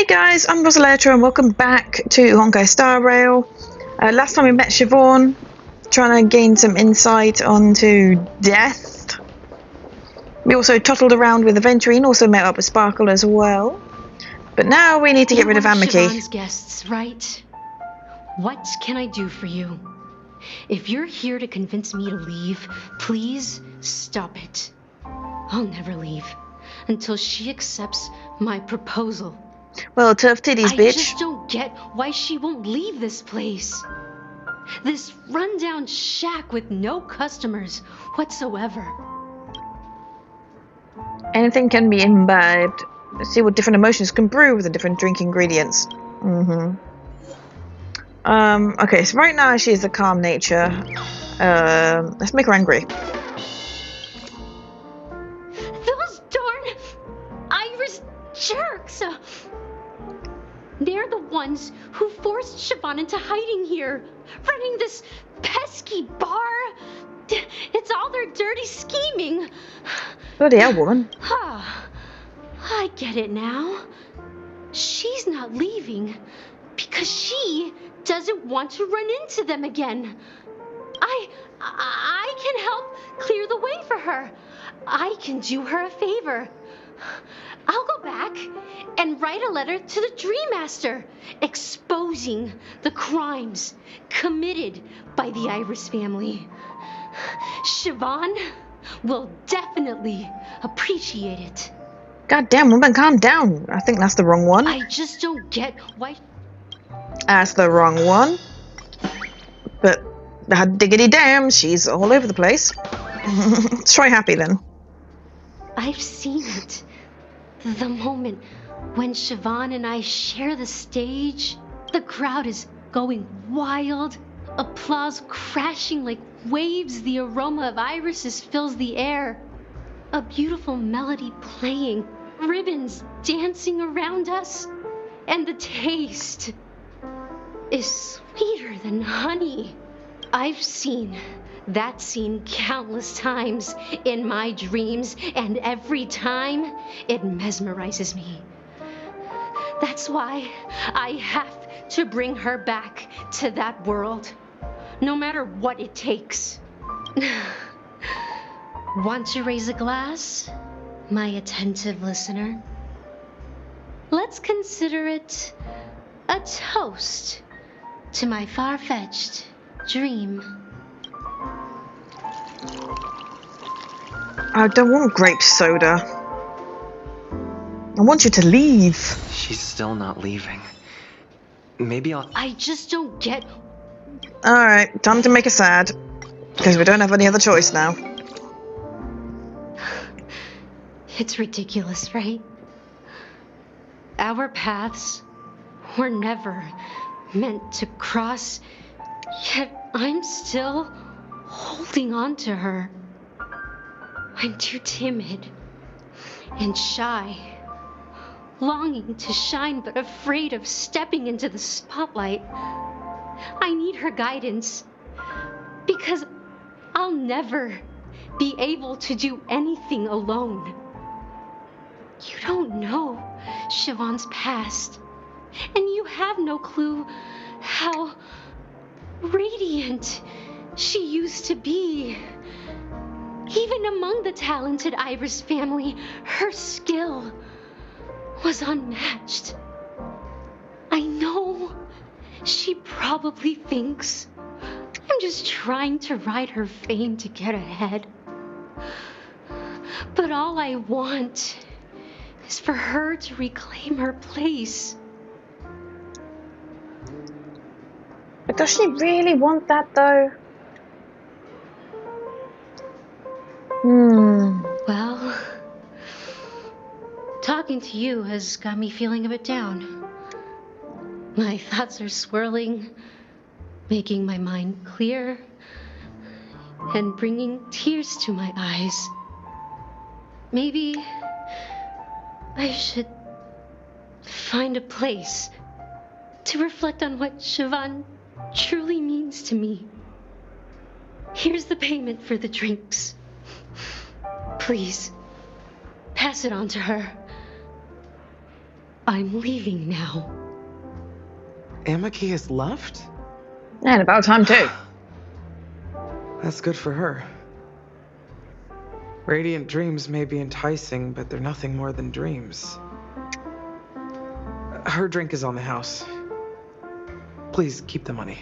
Guys, I'm Rosali Etro and welcome back to Honkai StarRail. Last time we met Siobhan, trying to gain some insight onto death. We also tottled around with Aventurine, also met up with Sparkle as well. But now we need to get rid of Amiki. Siobhan's guests, right? What can I do for you? If you're here to convince me to leave, please stop it. I'll never leave until she accepts my proposal. Well, tough titties, bitch. I just don't get why she won't leave this place. This rundown shack with no customers whatsoever. Anything can be imbibed. Let's see what different emotions can brew with the different drink ingredients. Okay, so right now she is a calm nature. Let's make her angry. Those darn Irish jerks! They're the ones who forced Siobhan into hiding here, running this pesky bar. It's all their dirty scheming. Bloody hell, woman. I get it now. She's not leaving because she doesn't want to run into them again. I can help clear the way for her. I can do her a favor. I'll go back and write a letter to the Dream Master exposing the crimes committed by the Iris family. Siobhan will definitely appreciate it. Goddamn, woman, calm down. I think that's the wrong one. I just don't get why... That's the wrong one. But, diggity damn, she's all over the place. Let's try happy then. I've seen it. The moment when Siobhan and I share the stage, the crowd is going wild. Applause crashing like waves. The aroma of irises fills the air. A beautiful melody playing. Ribbons dancing around us. And the taste is sweeter than honey. I've seen that scene countless times in my dreams, and every time it mesmerizes me. That's why I have to bring her back to that world, no matter what it takes. Want to raise a glass, my attentive listener? Let's consider it a toast to my far-fetched dream. I don't want grape soda. I want you to leave. She's still not leaving. Maybe I just don't get... Alright, time to make her sad. Because we don't have any other choice now. It's ridiculous, right? Our paths were never meant to cross, yet I'm still holding on to her. I'm too timid and shy, longing to shine but afraid of stepping into the spotlight. I need her guidance because I'll never be able to do anything alone. You don't know Siobhan's past, and you have no clue how radiant she used to be. Even among the talented Iris family, her skill was unmatched. I know she probably thinks I'm just trying to ride her fame to get ahead. But all I want is for her to reclaim her place. But does she really want that, though? Well, talking to you has got me feeling a bit down. My thoughts are swirling, making my mind clear, and bringing tears to my eyes. Maybe I should find a place to reflect on what Siobhan truly means to me. Here's the payment for the drinks. Please, pass it on to her. I'm leaving now. Amaki has left? And about time too. That's good for her. Radiant dreams may be enticing, but they're nothing more than dreams. Her drink is on the house. Please keep the money.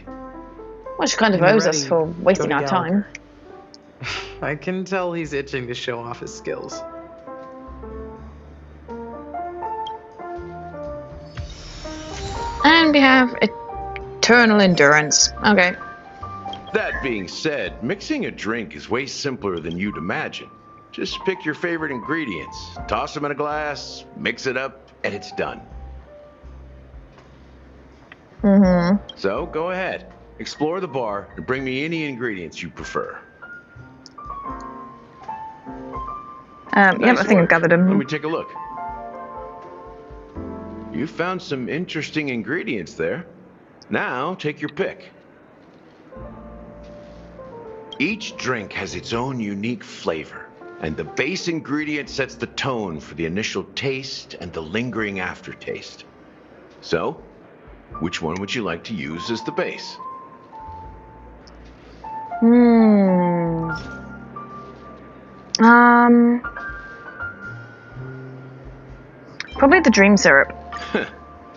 Well, she kind of When you're owes us ready, for wasting go to our time. Gallagher. I can tell he's itching to show off his skills. And we have eternal endurance. Okay. That being said, mixing a drink is way simpler than you'd imagine. Just pick your favorite ingredients, toss them in a glass, mix it up, and it's done. So go ahead, explore the bar, and bring me any ingredients you prefer. Yep, I think I've work. gathered Let them. me take a look. You found some interesting ingredients there. Now, take your pick. Each drink has its own unique flavor, and the base ingredient sets the tone for the initial taste and the lingering aftertaste. So, which one would you like to use as the base? Probably the dream syrup.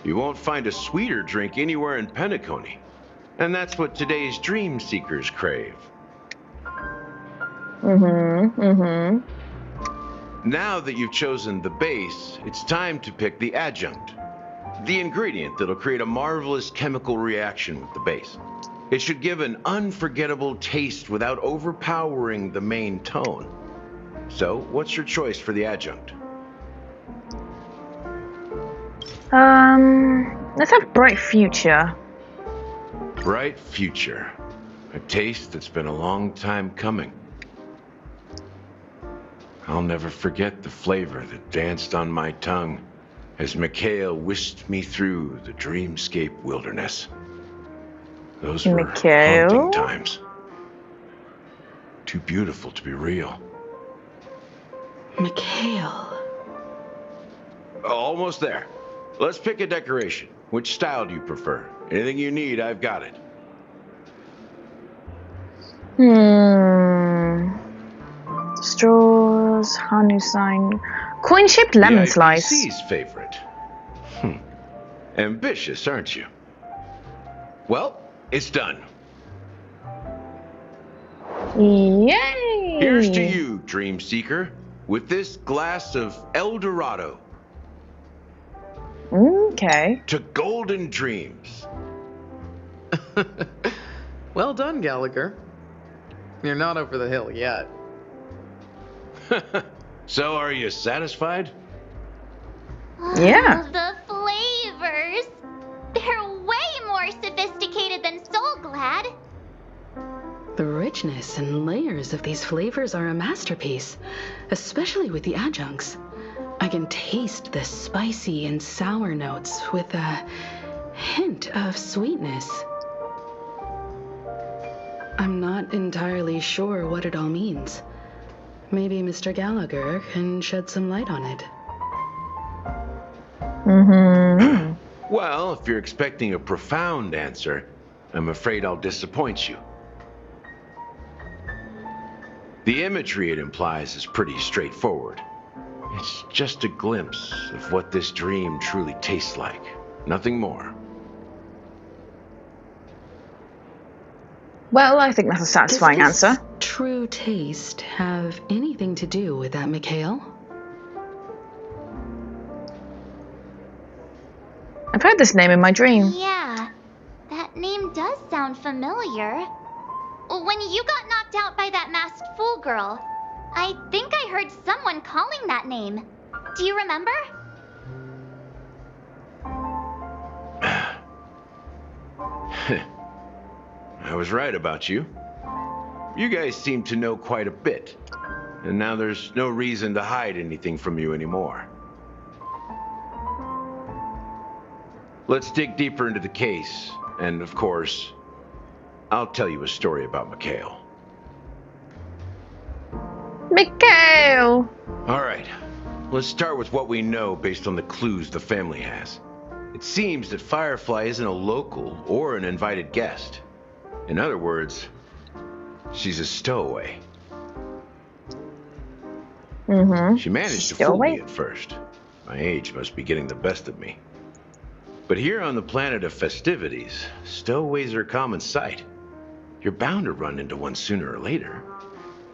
You won't find a sweeter drink anywhere in Penacony. And that's what today's dream seekers crave. Now that you've chosen the base, it's time to pick the adjunct. The ingredient that'll create a marvelous chemical reaction with the base. It should give an unforgettable taste without overpowering the main tone. So, what's your choice for the adjunct? Let's have Bright Future. Bright Future. A taste that's been a long time coming. I'll never forget the flavor that danced on my tongue as Mikhail whisked me through the dreamscape wilderness. Those were Mikhail? haunting times. Too beautiful to be real. Mikhail. Almost there. Let's pick a decoration. Which style do you prefer? Anything you need, I've got it. Straws, Hanu sign, coin-shaped lemon the slice. IPC's favorite. Ambitious, aren't you? Well, it's done. Yay! Here's to you, Dream Seeker, with this glass of El Dorado. Okay. To golden dreams. Well done, Gallagher. You're not over the hill yet. So, are you satisfied? Yeah. The flavors. They're way more sophisticated than Soulglad. The richness and layers of these flavors are a masterpiece, especially with the adjuncts. I can taste the spicy and sour notes with a hint of sweetness. I'm not entirely sure what it all means. Maybe Mr. Gallagher can shed some light on it. Well, if you're expecting a profound answer, I'm afraid I'll disappoint you. The imagery it implies is pretty straightforward. It's just a glimpse of what this dream truly tastes like. Nothing more. Well, I think that's a satisfying Does answer. this true taste have anything to do with that, Mikhail? I've heard this name in my dream. Yeah, that name does sound familiar. When you got knocked out by that masked fool girl, I think I heard someone calling that name. Do you remember? I was right about you. You guys seem to know quite a bit. And now there's no reason to hide anything from you anymore. Let's dig deeper into the case. And of course, I'll tell you a story about Mikhail. Mikhail! All right. let's start with what we know based on the clues the family has. It seems that Firefly isn't a local or an invited guest. In other words, she's a stowaway. She managed to fool me at first. My age must be getting the best of me. But here on the planet of festivities, stowaways are a common sight. You're bound to run into one sooner or later.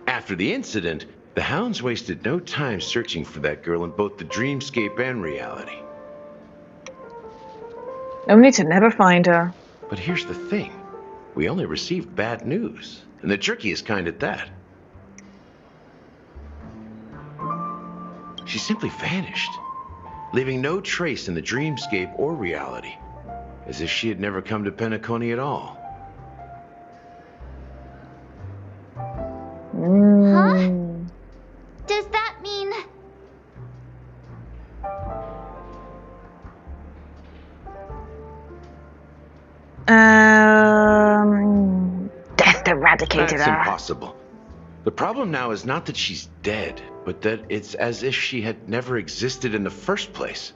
After the incident, the hounds wasted no time searching for that girl in both the dreamscape and reality. Only to never find her. But here's the thing. We only received bad news, and the trickiest kind at that. She simply vanished, leaving no trace in the dreamscape or reality, as if she had never come to Penacony at all. Huh? Does that mean... Death eradicated That's her. impossible. The problem now is not that she's dead, but that it's as if she had never existed in the first place.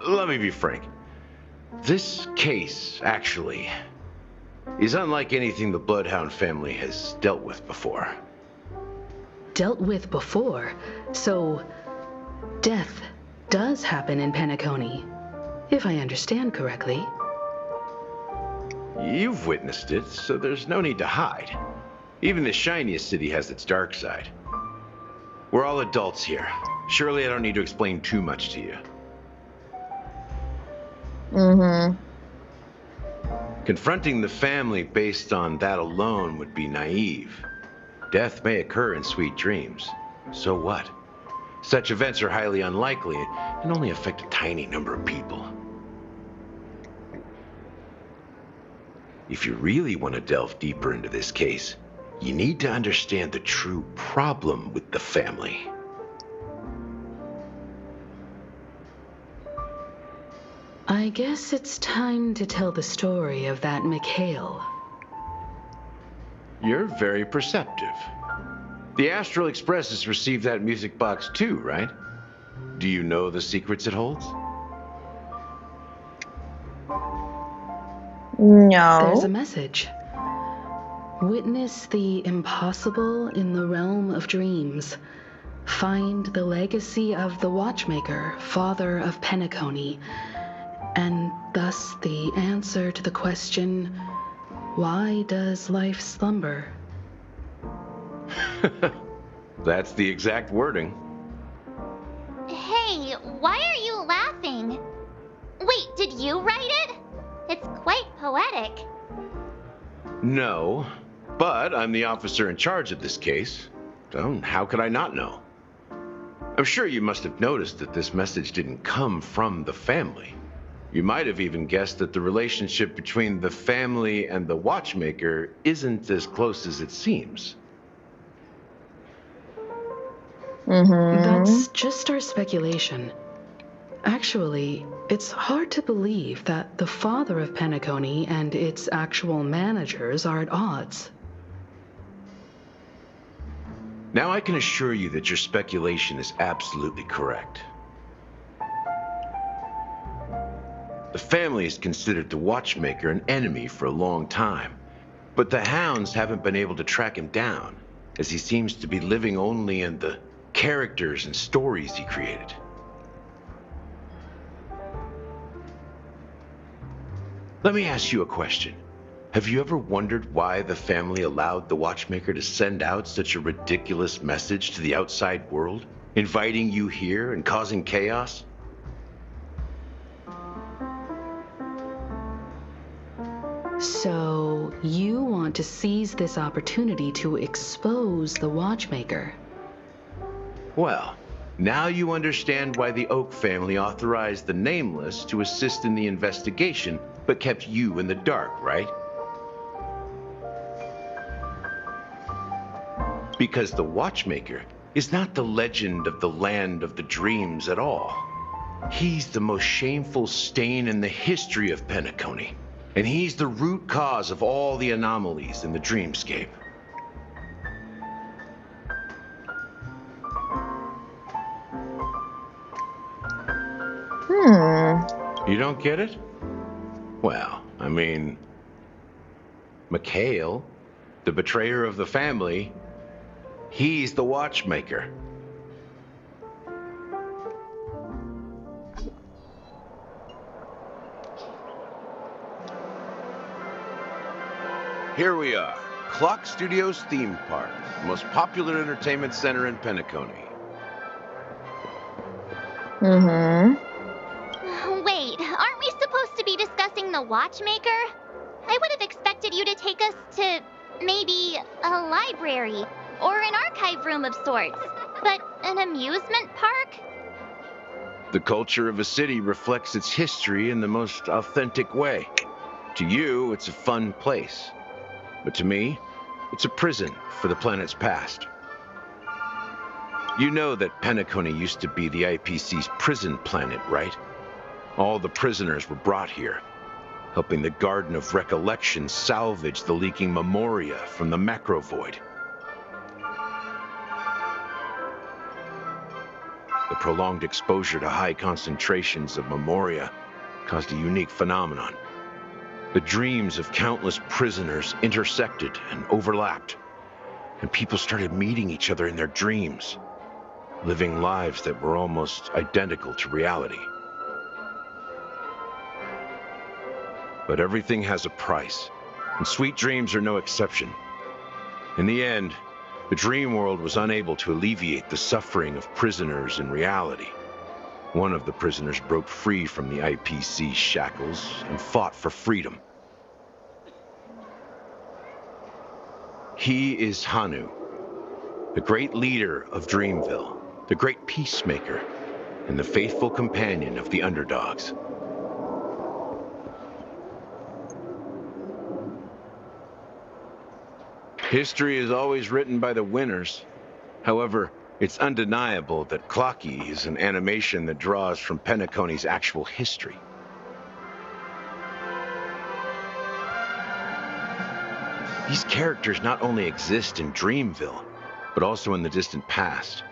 Let me be frank. This case, actually, is unlike anything the Bloodhound family has dealt with before. Dealt with before? So, death does happen in Penacony, if I understand correctly. You've witnessed it, so there's no need to hide. Even the shiniest city has its dark side. We're all adults here. Surely I don't need to explain too much to you. Confronting the family based on that alone would be naive. Death may occur in sweet dreams. So what? Such events are highly unlikely and only affect a tiny number of people. If you really want to delve deeper into this case, you need to understand the true problem with the family. I guess it's time to tell the story of that Mikhail. You're very perceptive. The Astral Express has received that music box too, right? Do you know the secrets it holds? No. There's a message. Witness the impossible in the realm of dreams. Find the legacy of the Watchmaker, father of Penacony, and thus the answer to the question, why does life slumber? That's the exact wording. Hey, why are you laughing? Wait, did you write it? It's quite poetic. No, but I'm the officer in charge of this case. So how could I not know? I'm sure you must have noticed that this message didn't come from the family. You might have even guessed that the relationship between the family and the Watchmaker isn't as close as it seems. That's just our speculation. Actually, it's hard to believe that the father of Penacony and its actual managers are at odds. Now I can assure you that your speculation is absolutely correct. The family has considered the Watchmaker an enemy for a long time, but the hounds haven't been able to track him down, as he seems to be living only in the characters and stories he created. Let me ask you a question. Have you ever wondered why the family allowed the Watchmaker to send out such a ridiculous message to the outside world, inviting you here and causing chaos? So, you want to seize this opportunity to expose the Watchmaker? Well, now you understand why the Oak family authorized the Nameless to assist in the investigation, but kept you in the dark, right? Because the Watchmaker is not the legend of the Land of the Dreams at all. He's the most shameful stain in the history of Penacony, and he's the root cause of all the anomalies in the dreamscape. You don't get it? Well, I mean, Mikhail, the betrayer of the family, he's the watchmaker. Here we are, Clock Studios theme park, the most popular entertainment center in Penacony. Wait, aren't we supposed to be discussing the watchmaker? I would have expected you to take us to maybe a library or an archive room of sorts. But an amusement park? The culture of a city reflects its history in the most authentic way. To you, it's a fun place. But to me, it's a prison for the planet's past. You know that Penacony used to be the IPC's prison planet, right? All the prisoners were brought here, helping the Garden of Recollection salvage the leaking memoria from the macro void. The prolonged exposure to high concentrations of memoria caused a unique phenomenon. The dreams of countless prisoners intersected and overlapped, and people started meeting each other in their dreams, living lives that were almost identical to reality. But everything has a price, and sweet dreams are no exception. In the end, the dream world was unable to alleviate the suffering of prisoners in reality. One of the prisoners broke free from the IPC shackles and fought for freedom. He is Hanu, the great leader of Dreamville, the great peacemaker, and the faithful companion of the underdogs. History is always written by the winners. However, it's undeniable that Clocky is an animation that draws from Penacony's actual history. These characters not only exist in Dreamville, but also in the distant past.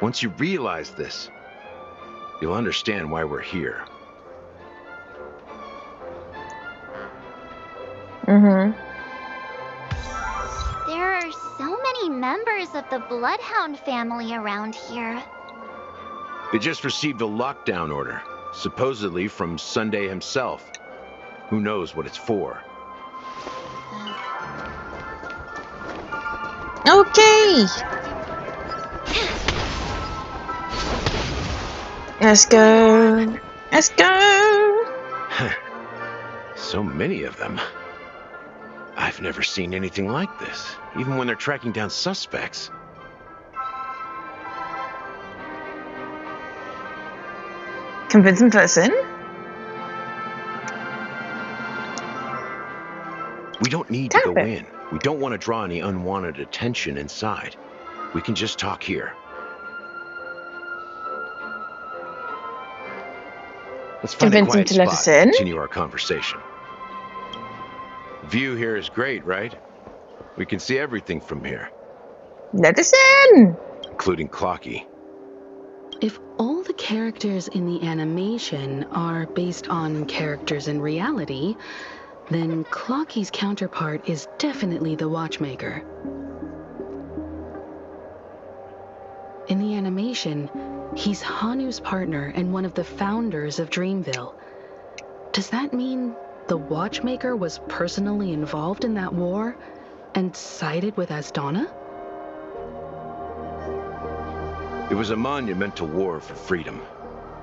Once you realize this, you'll understand why we're here. There are so many members of the Bloodhound family around here. They just received a lockdown order, supposedly from Sunday himself. Who knows what it's for? Okay. Let's go. Let's go. So many of them. I've never seen anything like this, even when they're tracking down suspects. Convincing person. We don't need to Tap go it. in. We don't want to draw any unwanted attention inside. We can just talk here. Let's find a Convince him quiet to let spot us and in. continue our conversation. View here is great, right? We can see everything from here, Let us in. including Clocky. If all the characters in the animation are based on characters in reality, then Clocky's counterpart is definitely the Watchmaker. In the animation, he's Hanu's partner and one of the founders of Dreamville. Does that mean the Watchmaker was personally involved in that war and sided with Asdana? It was a monumental war for freedom.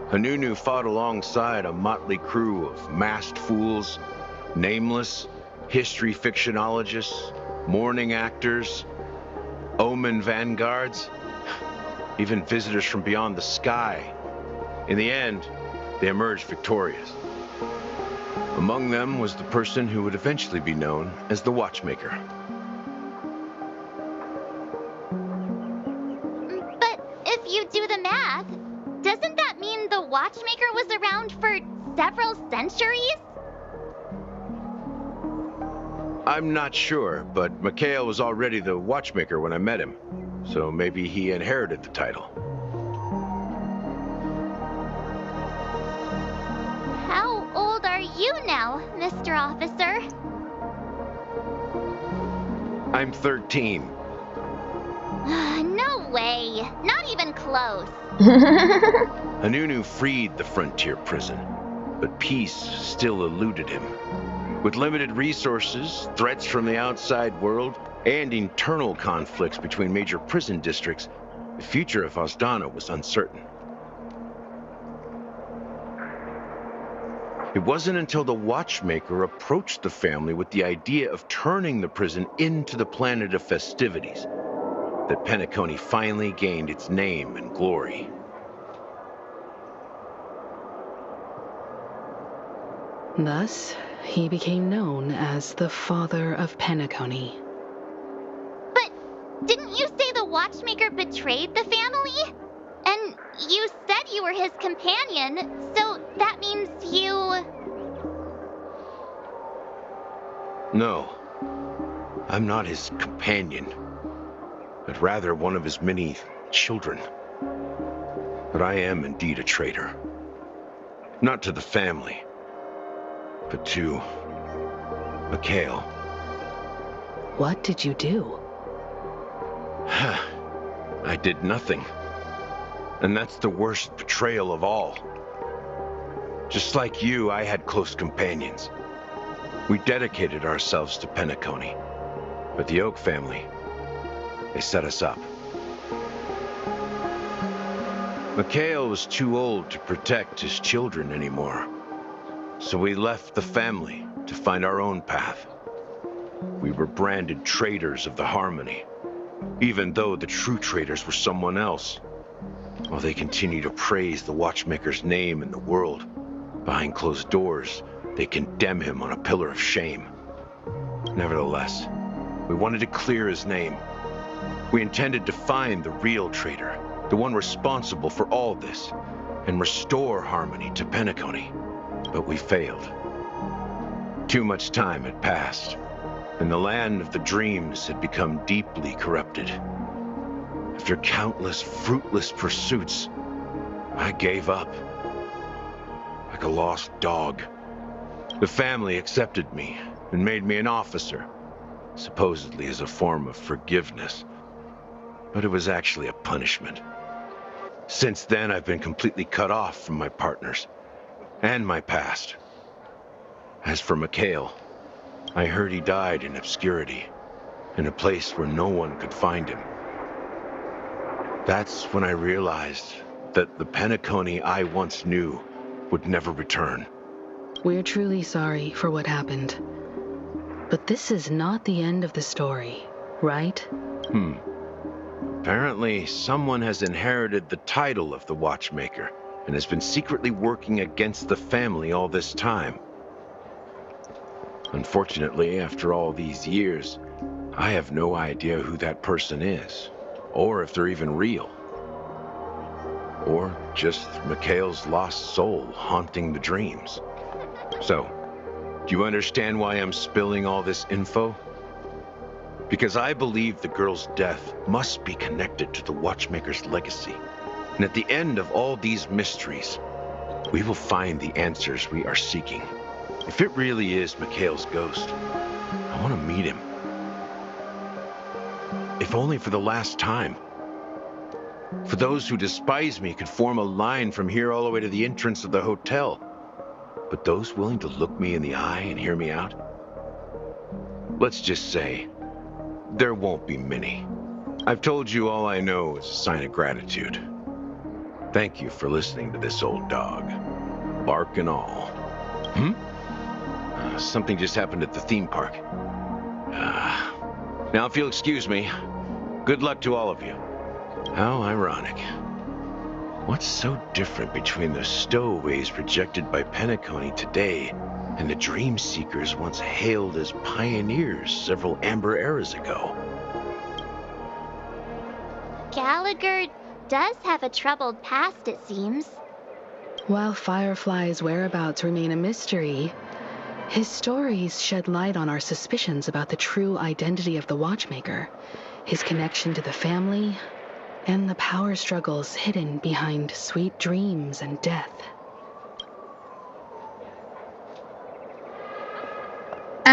Hanunu fought alongside a motley crew of masked fools, nameless, history fictionologists, mourning actors, omen vanguards, even visitors from beyond the sky. In the end, they emerged victorious. Among them was the person who would eventually be known as the Watchmaker. But if you do the math, doesn't that mean the Watchmaker was around for several centuries? I'm not sure, but Mikhail was already the Watchmaker when I met him, so maybe he inherited the title. you now, Mr. Officer? I'm 13. No way. Not even close. Anunu freed the frontier prison, but peace still eluded him. With limited resources, threats from the outside world, and internal conflicts between major prison districts, the future of Osdana was uncertain. It wasn't until the Watchmaker approached the family with the idea of turning the prison into the planet of festivities that Penacony finally gained its name and glory. Thus, he became known as the Father of Penacony. But didn't you say the Watchmaker betrayed the family? And you said you were his companion, so that means you... No, I'm not his companion, but rather one of his many children. But I am indeed a traitor. Not to the family, but to Mikhail. What did you do? I did nothing. And that's the worst betrayal of all. Just like you, I had close companions. We dedicated ourselves to Penacony. But the Oak family, they set us up. Mikhail was too old to protect his children anymore. So we left the family to find our own path. We were branded traitors of the Harmony, even though the true traitors were someone else. While they continue to praise the Watchmaker's name in the world, behind closed doors, they condemn him on a pillar of shame. Nevertheless, we wanted to clear his name. We intended to find the real traitor, the one responsible for all this, and restore harmony to Penacony. But we failed. Too much time had passed, and the land of the dreams had become deeply corrupted. After countless fruitless pursuits, I gave up. Like a lost dog. The family accepted me and made me an officer, supposedly as a form of forgiveness. But it was actually a punishment. Since then, I've been completely cut off from my partners and my past. As for Mikhail, I heard he died in obscurity, in a place where no one could find him. That's when I realized that the Penacony I once knew would never return. We're truly sorry for what happened. But this is not the end of the story, right? Apparently, someone has inherited the title of the Watchmaker and has been secretly working against the family all this time. Unfortunately, after all these years, I have no idea who that person is, or if they're even real. Or just Mikhail's lost soul haunting the dreams. So, do you understand why I'm spilling all this info? Because I believe the girl's death must be connected to the Watchmaker's legacy. And at the end of all these mysteries, we will find the answers we are seeking. If it really is Mikhail's ghost, I want to meet him. If only for the last time. For those who despise me could form a line from here all the way to the entrance of the hotel. But those willing to look me in the eye and hear me out? Let's just say, there won't be many. I've told you all I know is a sign of gratitude. Thank you for listening to this old dog. Bark and all. Something just happened at the theme park. Now if you'll excuse me, good luck to all of you. How ironic. What's so different between the stowaways projected by Penacony today and the dream seekers once hailed as pioneers several amber eras ago? Gallagher does have a troubled past, it seems. While Firefly's whereabouts remain a mystery, his stories shed light on our suspicions about the true identity of the Watchmaker, his connection to the family, and the power struggles hidden behind sweet dreams and death.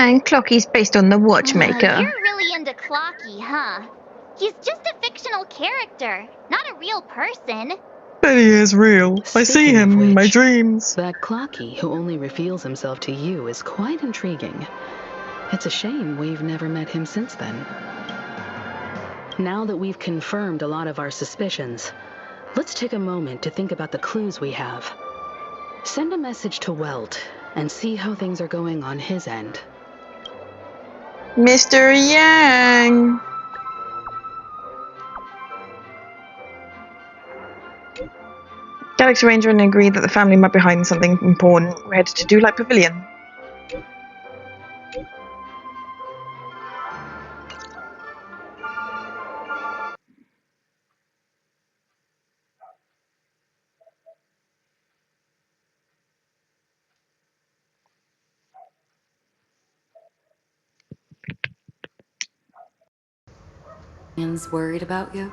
And Clocky's based on the watchmaker. You're really into Clocky, huh? He's just a fictional character, not a real person. But he is real. I see Speaking him of in my which, dreams. That Clocky who only reveals himself to you is quite intriguing. It's a shame we've never met him since then. Now that we've confirmed a lot of our suspicions, let's take a moment to think about the clues we have. Send a message to Welt and see how things are going on his end. Mr. Yang! Galaxy Ranger and agreed that the family might be hiding something important. We're headed to Light Pavilion. Ian's worried about you?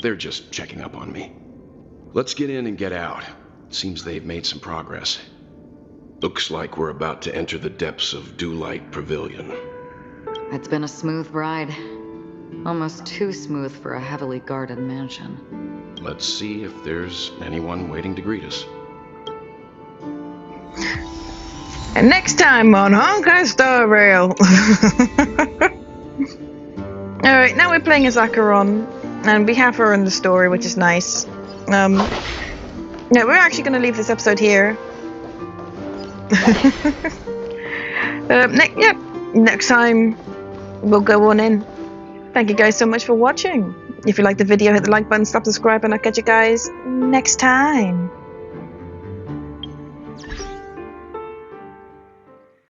They're just checking up on me. Let's get in and get out. Seems they've made some progress. Looks like we're about to enter the depths of Light Pavilion. It's been a smooth ride. Almost too smooth for a heavily guarded mansion. Let's see if there's anyone waiting to greet us. And next time on Honkai StarRail. Alright, now we're playing as Acheron, and we have her in the story, which is nice. No, we're actually going to leave this episode here. Next time we'll go on in. Thank you guys so much for watching. If you liked the video, hit the like button, subscribe, and I'll catch you guys next time.